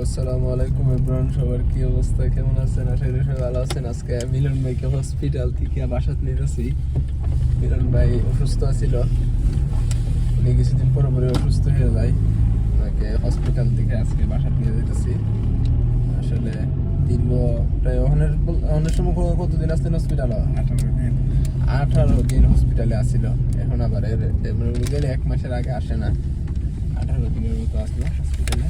আসসালামু আলাইকুম ইমরান, সবার কি অবস্থা, কেমন আছেন? আশা করি সবাই ভালো আছেন। আজকে মিলন ভাইকে হসপিটাল থেকে বাসাত নিয়েছি। মিলন ভাই অসুস্থ ছিল, উনি কিছুদিন পরে পরে অসুস্থ হয়ে যায়। ওনাকে হসপিটাল থেকে আজকে বাসাত নিয়ে যেতেছি। আসলে দীর্ঘ প্রায় অনেক সময় কতদিন আসতেন হসপিটাল? 18 দিন হসপিটালে আসছিল। এখন আবার গেলে 1 মাসের আগে আসে না, 18 দিনের মতো আসলো হসপিটালে।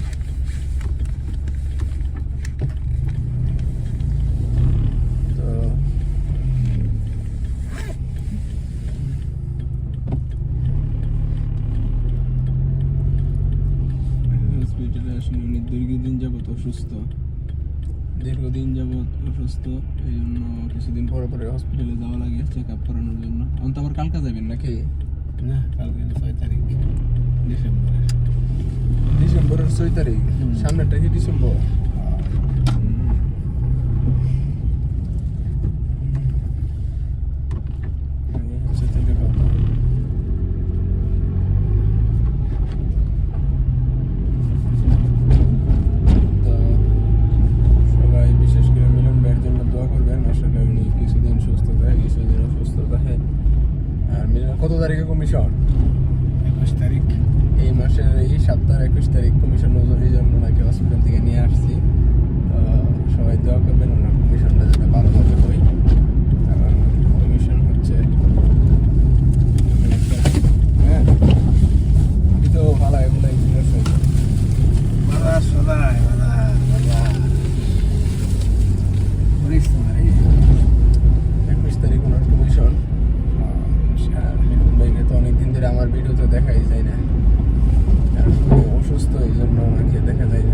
উনি দীর্ঘদিন যাবত অসুস্থ, এই জন্য কিছুদিন পরে পরে হসপিটালে যাওয়া লাগে চেক আপ করানোর জন্য। তো আবার কালকে যাবেন নাকি? না, কালকে 6 তারিখ ডিসেম্বরের 6 তারিখ। সামনেটা কি ডিসেম্বর? কত তারিখে কমিশন? 21 তারিখ। এই মাসের এই সপ্তাহের 21 তারিখ কমিশন নজরের জন্য ওনাকে হসপিটাল থেকে নিয়ে আসছি। সবাই দোয়া করবেন ওনার কমিশনটা যাতে ভালোভাবে হয়। কারণ কমিশন হচ্ছে হ্যাঁ আমি তো ভালো এগুলো আছে অনেকদিন ধরে আমার ভিডিওতে দেখাই যায় না, অসুস্থ, এই জন্য ওনাকে দেখা যায়